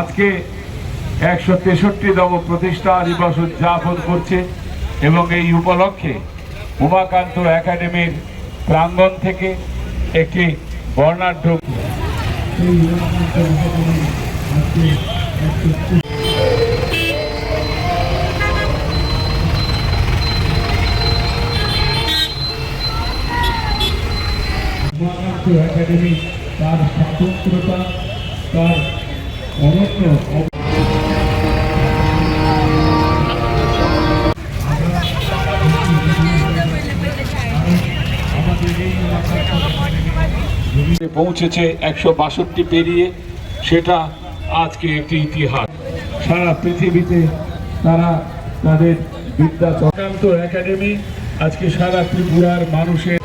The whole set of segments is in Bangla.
আজকে 163তম প্রতিষ্ঠা দিবস উদযাপন করছে এবং এই উপলক্ষে উমাকান্ত একাডেমির প্রাঙ্গণ থেকে একটি বর্ণাঢ্য একাডেমি তার স্বতন্ত্রতা, তার অনন্য পৌঁছেছে 162 পেরিয়ে, সেটা আজকে একটি ইতিহাস। সারা পৃথিবীতে তারা তাদের বিদ্যা উমাকান্ত একাডেমি আজকে সারা ত্রিপুরার মানুষের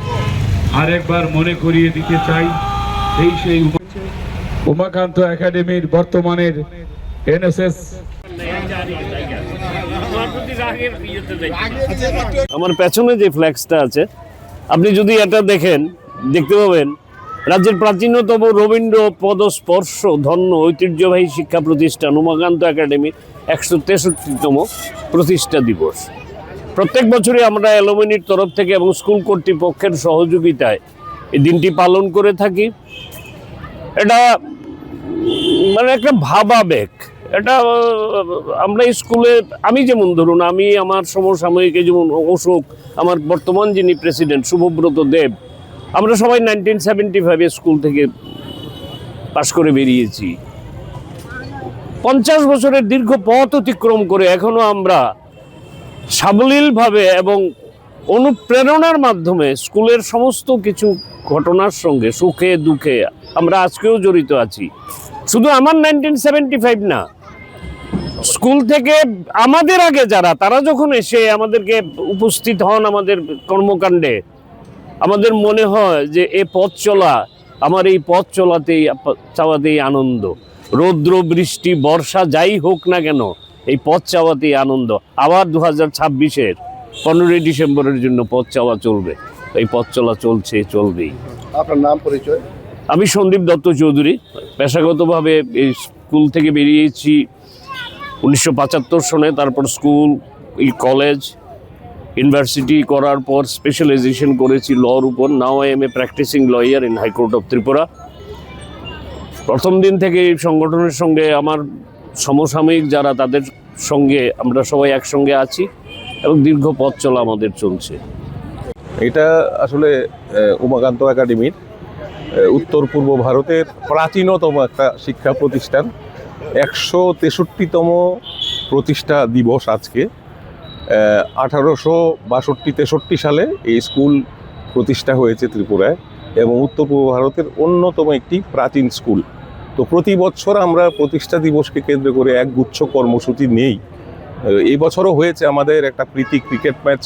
আরেকবার মনে করিয়ে দিতে চাই, এই সেই উমাকান্ত একাডেমির বর্তমানের এনএসএস। আমার পেছনে যে ফ্ল্যাক্সটা আছে, আপনি যদি এটা দেখেন, দেখতে পাবেন রাজ্যের প্রাচীনতম রবীন্দ্র পদস্পর্শ ধন্য ঐতিহ্যবাহী শিক্ষা প্রতিষ্ঠান উমাকান্ত একাডেমির 163তম প্রতিষ্ঠা দিবস। প্রত্যেক বছরই আমরা অ্যালুমিনির তরফ থেকে এবং স্কুল কর্তৃপক্ষের সহযোগিতায় এই দিনটি পালন করে থাকি। এটা মানে একটা ভাবাবেগ। এটা আমরা স্কুলে, আমি যেমন ধরুন, আমি আমার সমসাময়িকে যেমন অশোক, আমার বর্তমান যিনি প্রেসিডেন্ট শুভব্রত দেব, আমরা সবাই 1975 স্কুল থেকে পাশ করে বেরিয়েছি। 50 বছরের দীর্ঘ পথ অতিক্রম করে এখনো আমরা সাবলীলভাবে এবং অনুপ্রেরণার মাধ্যমে স্কুলের সমস্ত কিছু ঘটনার সঙ্গে সুখে দুঃখে আমরা আজকেও জড়িত আছি। শুধু আমার 1975 না, স্কুল থেকে আমাদের আগে যারা, তারা যখন এসে আমাদেরকে উপস্থিত হন আমাদের কর্মকাণ্ডে, আমাদের মনে হয় যে এ পথ চলা, আমার এই পথ চাওয়াতেই আনন্দ। রৌদ্র বৃষ্টি বর্ষা যাই হোক না কেন, এই পথ চাওয়াতেই আনন্দ। আবার 2026-এর 15ই ডিসেম্বরের জন্য পথ চাওয়া চলবে, এই পথ চলা চলছে, চলবেই। আপনার নাম পরিচয়? আমি সন্দীপ দত্ত চৌধুরী। পেশাগতভাবে এই স্কুল থেকে বেরিয়েছি 1975 সনে। তারপর স্কুল, কলেজ, ইউনিভার্সিটি করার পর স্পেশালাইজেশন করেছি লর উপর। Now I am a practicing lawyer in high court of Tripura. প্রথম দিন থেকে এই সংগঠনের সঙ্গে আমার সমসাময়িক যারা, তাদের সঙ্গে আমরা সবাই একসঙ্গে আছি এবং দীর্ঘ পথ চলা আমাদের চলছে। এটা আসলে উমাকান্ত একাডেমির উত্তর পূর্ব ভারতের প্রাচীনতম একটা শিক্ষা প্রতিষ্ঠান। 163তম প্রতিষ্ঠা দিবস আজকে। 1862-63 সালে এই স্কুল প্রতিষ্ঠা হয়েছে ত্রিপুরায় এবং উত্তর পূর্ব ভারতের অন্যতম একটি প্রাচীন স্কুল। তো প্রতি বছর আমরা প্রতিষ্ঠা দিবসকে কেন্দ্র করে একগুচ্ছ কর্মসূচি নেই। এই বছরও হয়েছে আমাদের একটা প্রীতি ক্রিকেট ম্যাচ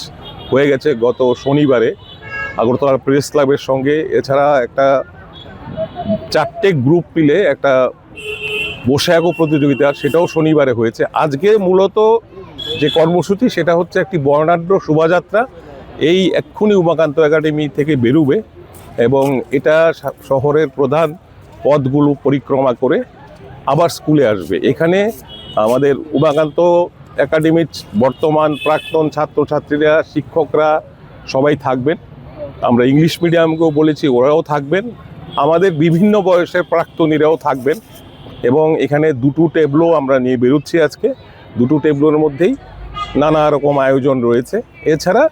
হয়ে গেছে গত শনিবারে আগরতলা প্রেস ক্লাবের সঙ্গে। এছাড়া একটা 4টে গ্রুপ মিলে একটা বসে আঁকো প্রতিযোগিতা, সেটাও শনিবারে হয়েছে। আজকে মূলত যে কর্মসূচি সেটা হচ্ছে একটি বর্ণাঢ্য শোভাযাত্রা। এই এক্ষুনি উমাকান্ত একাডেমি থেকে বেরোবে এবং এটা শহরের প্রধান পথগুলো পরিক্রমা করে আবার স্কুলে আসবে। এখানে আমাদের উমাকান্ত একাডেমির বর্তমান প্রাক্তন ছাত্রছাত্রীরা, শিক্ষকরা সবাই থাকবেন। আমরা ইংলিশ মিডিয়ামকেও বলেছি, ওরাও থাকবেন। আমাদের বিভিন্ন বয়সের প্রাক্তনীরাও থাকবেন এবং এখানে 2টো টেবলও আমরা নিয়ে বেরোচ্ছি আজকে। 2টো টেবলোর মধ্যেই নানা রকম আয়োজন রয়েছে। এছাড়া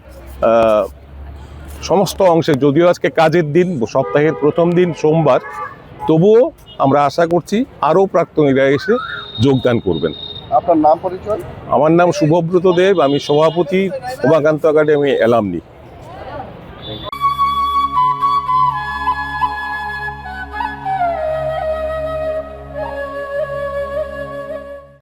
সমস্ত অংশে, যদিও আজকে কাজের দিন, সপ্তাহের প্রথম দিন সোমবার, তবুও আমরা আশা করছি আরও প্রাক্তনীরা এসে যোগদান করবেন। আপনার নাম পরিচয়? আমার নাম শুভব্রত দেব, আমি সভাপতি উমাকান্ত একাডেমি অ্যালামনি।